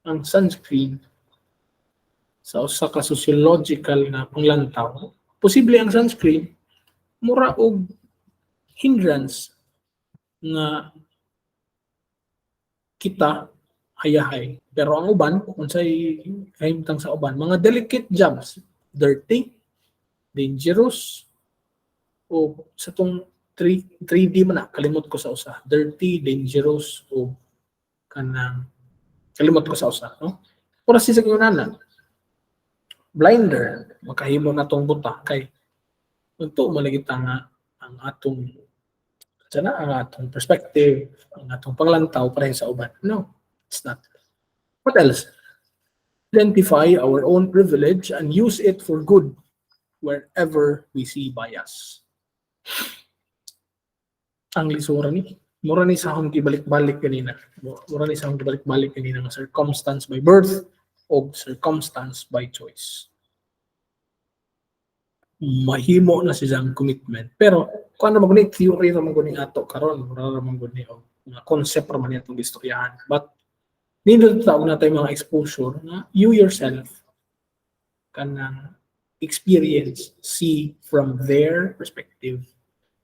ang sunscreen sa usa ka sociological na panglantaw, posible ang sunscreen mura og hindrance nga kita hayahay. Pero ang uban, kung sa'y kahimtang sa uban, mga delicate jobs, dirty, dangerous, o sa tong 3D man na, kalimot ko sa usa. Dirty, dangerous, o kanang, kalimot ko sa usa. No? Pura si sa kanyunanan, blinder, makahimo na tong buta, kay ito malagita nga ang atong ang atong perspective, ang atong panglantaw pareho sa uban. No, it's not. What else? Identify our own privilege and use it for good wherever we see bias. Ang lisura ni, mura ni sa akong gibalik-balik kanina. Mura ni sa akong gibalik-balik kanina ng circumstance by birth o circumstance by choice. Mahimo na siyang commitment. Pero kung ano maguni theory ra man guni ato karon, mura ra man guni og mga concept ra man atong istoryahan. But nindot taon na tayo mga exposure na you yourself kanang experience, see from their perspective.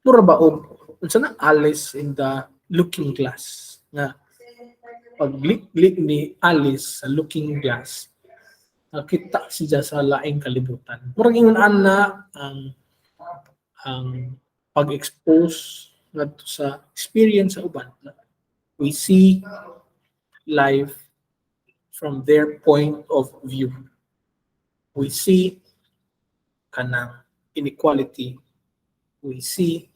Mura ba og unsa na Alice in the Looking Glass nga pag lik ni Alice sa Looking Glass nakita siya sa laing kalibutan. Murag ingon ana ang pag-expose ngadto sa experience sa uban. We see life from their point of view. We see kanang inequality. We see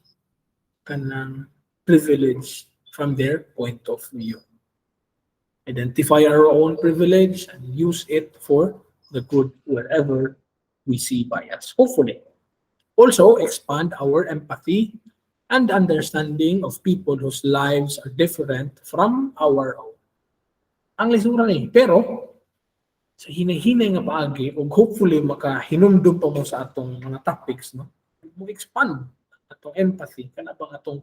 kanang privilege from their point of view. Identify our own privilege and use it for the good wherever we see bias. Hopefully. Also, expand our empathy and understanding of people whose lives are different from our own. Ang lisura ni, pero sa hinay-hinay nga paagi o hopefully makahinumdum pa mo sa atong mga topics, no? Mo-expand atong empathy kana bang atong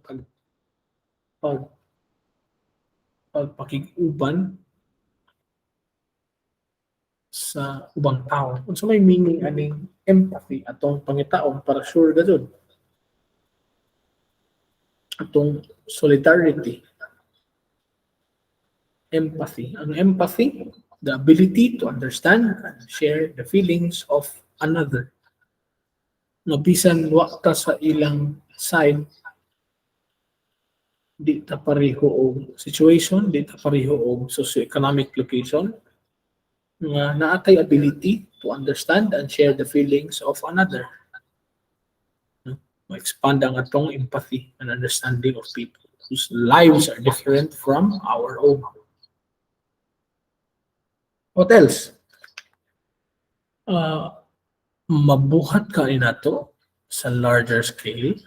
pagpakig-uban sa ubang tao. Kung sa may meaning aning empathy atong pangitaon para sure gazud. Atong solidarity. Empathy. Ang empathy, the ability to understand and share the feelings of another. No, bisan wa ta sa ilang side, di ta pareho og situation, di ta pareho og socioeconomic location, nga naatay ability to understand and share the feelings of another. No? Ma-expand ang atong empathy and understanding of people whose lives are different from our own. What else? Mabuhat ka nato sa larger scale.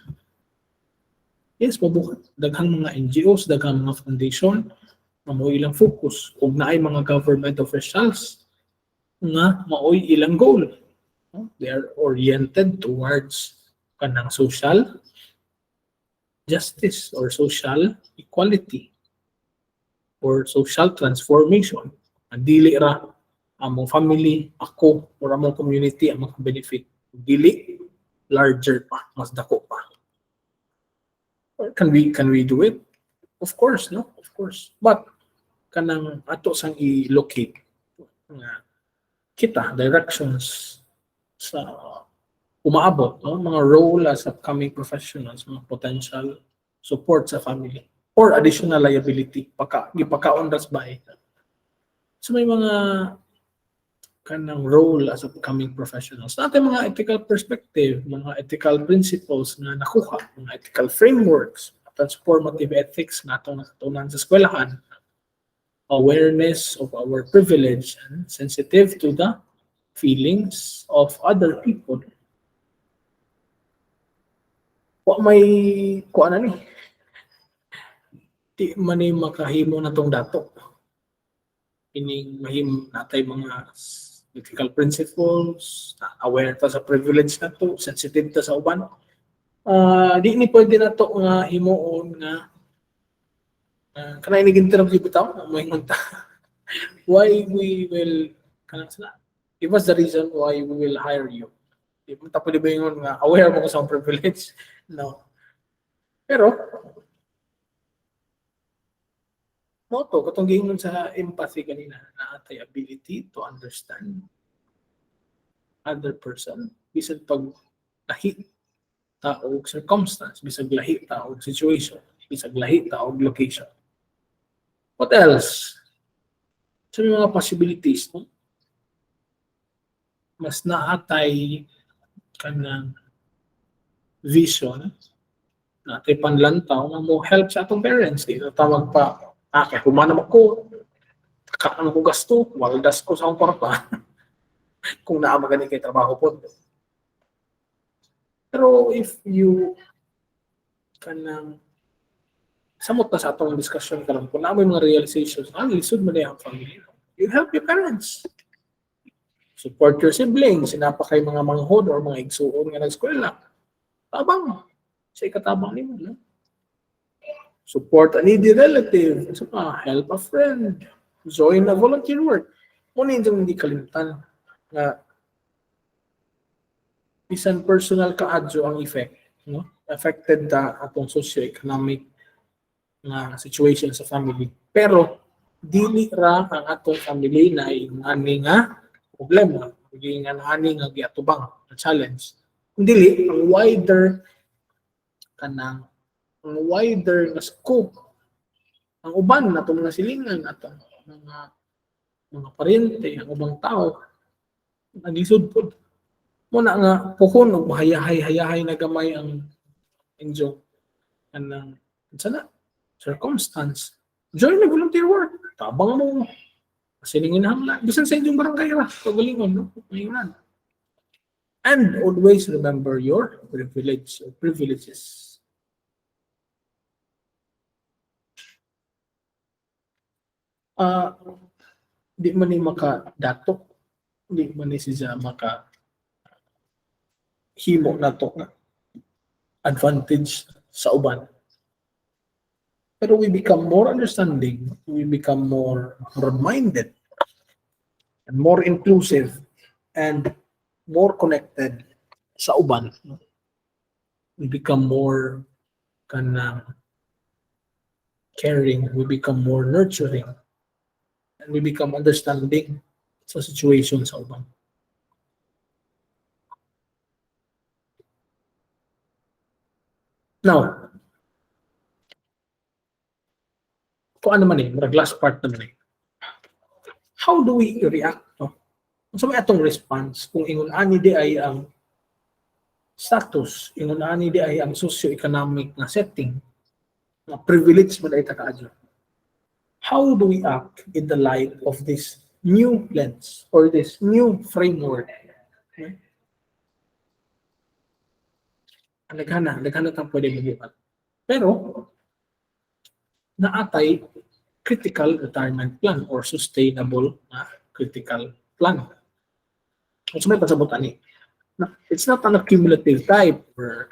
Yes, mabuhat. Daghang mga NGOs, daghang mga foundation, mamoy ilang focus. Ug naay mga government officials nga maoy ilang goal. They are oriented towards kanang social justice or social equality or social transformation. Ang dili ra among family, ako, or among community ang maka-benefit. Dili larger pa, mas dako pa. Can we do it? Of course, no? Of course. But kanang ato sang i-locate nga kita directions sa umaabot, no? Mga role as upcoming professionals, mga potential support sa family or additional liability gipakaon ras bahay. So may mga kanang role as upcoming professionals. Natin mga ethical perspective, mga ethical principles na nakuha, mga ethical frameworks, transformative ethics na itong nakatunan sa eskwelahan. awareness of our privilege, and sensitive to the feelings of other people. Wa may kuan ani, di man ni makahimo na tong dato. Ining mahim natay mga ethical principles, aware ta sa privilege nato, sensitive ta sa uban. Di ni pwede na to nga himuon nga kanay nag-interview bitaw mo ta why we will kanang sila give us the reason why we will hire you. Di mo ta pwede ba yun nga aware mo ko sa privilege? No. Pero mo to katong giingon sa empathy kanina na atay ability to understand other person bisan pag lahi ta og circumstance, bisag lahi ta og situation, bisag lahi ta og location. What else? So may mga possibilities, no? Mas naatay kanang vision natay panlantaw na mo help sa atong parents. Di na tawag pa, kaya humanam ako, kakano ko gasto, waldas ko sa akong kwarta. Kung naamagani kay trabaho po. Pero if you kanang samot na sa atong discussion karon kung na may mga realizations, lisod mo na yung family. You help your parents. Support your siblings, sinapa kay mga manghod or mga igsuon nga nag-eskwela. Tabang. Sa ikatabang nimo, no? Support a needy relative. So, help a friend. Join a volunteer work. Muna yung hindi kalimutan na bisan personal kaadyo ang effect, no? Affected ta atong socio-economic na situation sa family. Pero dili ra ang atong family na ani nga problema, dili nga ani nga giatubang na challenge. Dili ang wider kanang ang wider nga scope ang uban na itong nasilingan at mga parente, ang ubang tao naglisod po muna nga pukon o hayahay na gamay ang inyo kanang sana circumstance join na volunteer work tabang mo silingin hamla bisan sa inyong barangay ra kagalingon no ngayon and always remember your privileges. Di man ni makadatok, di man ni siya maka himo na to nga advantage sa uban. Pero we become more understanding, we become more broad-minded, and more inclusive, and more connected sa uban. We become more caring, we become more nurturing, and we become understanding sa situation sa uban. Now, kung ano man last part naman how do we react? No? So may atong response kung ingon ani di ay ang status, ingon ani di ay ang socio-economic na setting, na privilege man ay takaadyo. How do we act in the light of this new lens or this new framework? Okay? Naghana kang pwede mag-ipat. Pero, naatay critical retirement plan or sustainable critical plan. So may pasabot ani. It's not an accumulative type or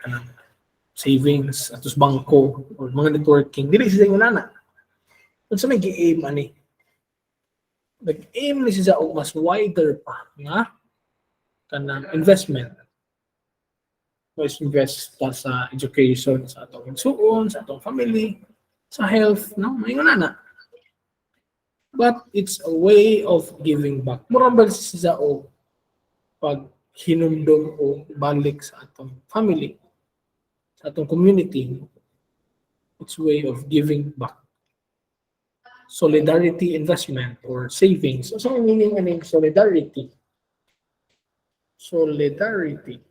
savings atos bangko or mga networking. Dili siya yung nana. So may gi-aim ani. Nag-aim ni siya og mas wider pa nga kanang investment. Mas invest pa sa education sa atong igsuon, sa atong family, sa health, no? May nana. But it's a way of giving back. Mura ba siya o pag hinumdum o balik sa atong family, sa atong community, it's a way of giving back. Solidarity investment or savings. So, meaning ano yung solidarity? Solidarity.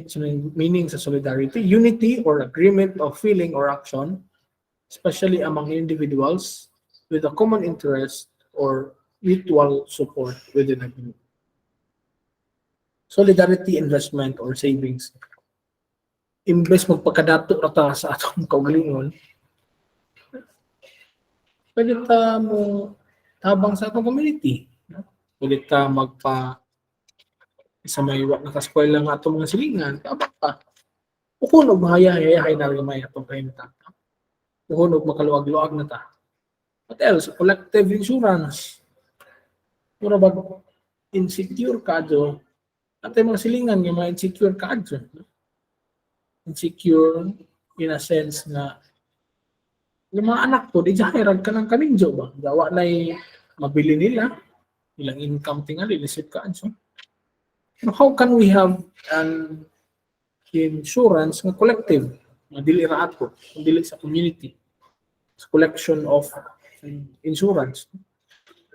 So, meaning sa solidarity, unity or agreement of feeling or action especially among individuals with a common interest or mutual support within a group. Solidarity investment or savings. Imbes magpakadato ra ta sa atong kaugalingon, pwede ta mo tabang sa atong community. No? Pwede ta magpa sa may wa nakaskwela nga atong mga silingan, tabang ta. Kung og mahaya-hayahay na gamay atong kahimtang. Kung og makaluwag-luwag na ta. What else? Collective insurance. Mura ba insecure ka do? At mga silingan nga mga insecure ka do. Insecure in a sense na yung mga anak ko, di jahirag ka ng kaningjo ba? Gawa na mabili nila, ilang income tingali, lisip ka. So, how can we have an insurance nga collective? Madili ra ato, madili sa community. Sa collection of insurance.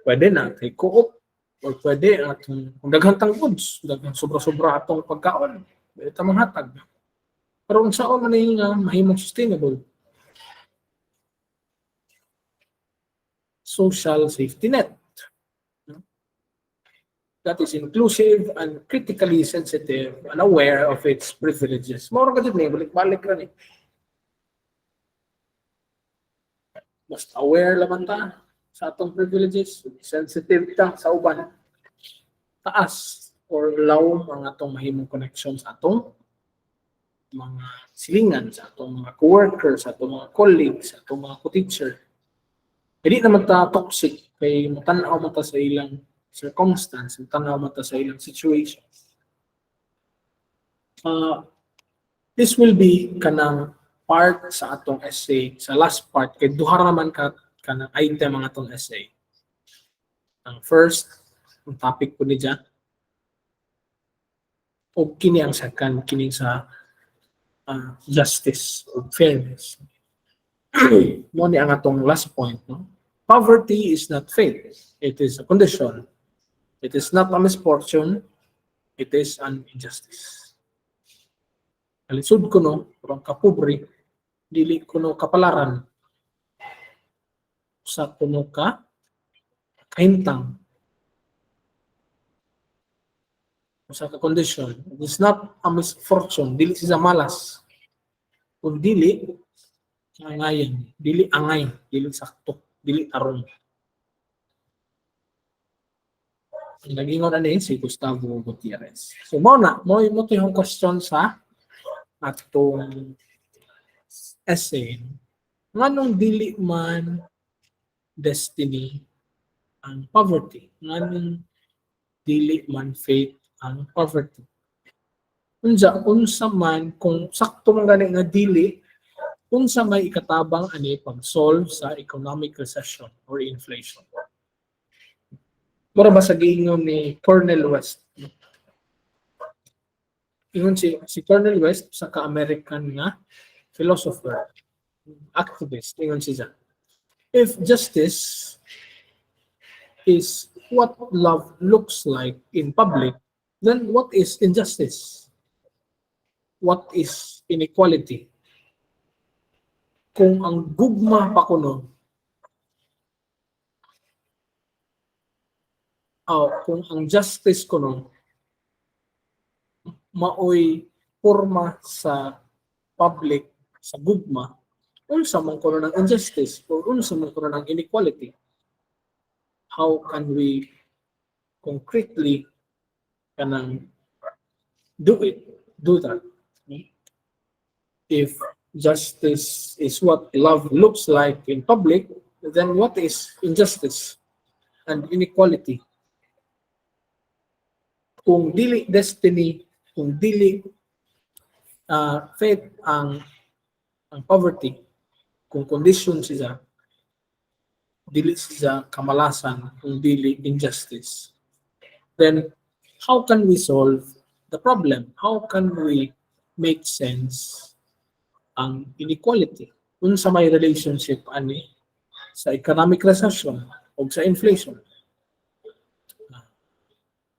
Pwede na, kay co-op, or pwede atong kung daghang goods, daghang sobra-sobra atong pagkaon, pwede ta manghatag. Pero kung saan man nga mahimong sustainable, social safety net that is inclusive and critically sensitive and aware of its privileges. Maura ka dyan balik-balik rin eh. Basta aware laman ta sa atong privileges, sensitive ta sa uban. Taas or low ang atong mahimong connection sa atong mga silingan, sa atong mga co-workers, sa atong mga colleagues, sa atong mga co-teacher. Hindi naman ta toxic kay matanaw mo ta sa ilang circumstance, matanaw mo ta sa ilang situation. This will be kanang part sa atong essay, sa last part, kay duha naman ka kanang item ang atong essay. Ang first, ang topic po ni dyan, o kini ang second, kini sa justice o fairness. Mo ni ang atong last point, no? Poverty is not fate, it is a condition. It is not a misfortune, it is an injustice. Kalisod ko no, kurang kapobre, dili ko no kapalaran sa kuno ka kahintang sa ka condition. It is not a misfortune, dili siya malas. Kung dili, angayan, dili angay, dili sakto, dili tarong. Ang nagingon ani si Gustavo Gutierrez. So mo to yung question sa atong essay. Nganong dili man destiny ang poverty? Nganong dili man fate ang poverty? Unsa man kung sakto man gani nga dili, unsa may ikatabang ani pag-solve sa economic recession or inflation? Mura ba sa giingon ni Cornel West? Ingon si Cornel West sa ka-American nga philosopher, activist, ingon siya. If justice is what love looks like in public, then what is injustice? What is inequality? Kung ang gugma pa kuno, kung ang justice kuno maoy porma sa public sa gugma, unsa man kuno ng injustice o unsa man kuno ng inequality? How can we concretely kanang do that? If justice is what love looks like in public, then what is injustice and inequality? Kung dili destiny, kung dili fate ang poverty, kung condition siya, dili siya kamalasan, kung dili injustice, then how can we solve the problem? How can we make sense ang inequality? Unsa may relationship ani sa economic recession o sa inflation?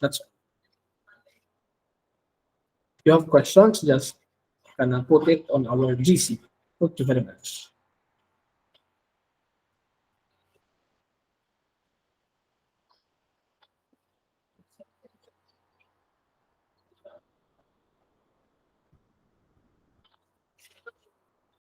That's all. If you have questions, just put it on our GC. Thank you very much.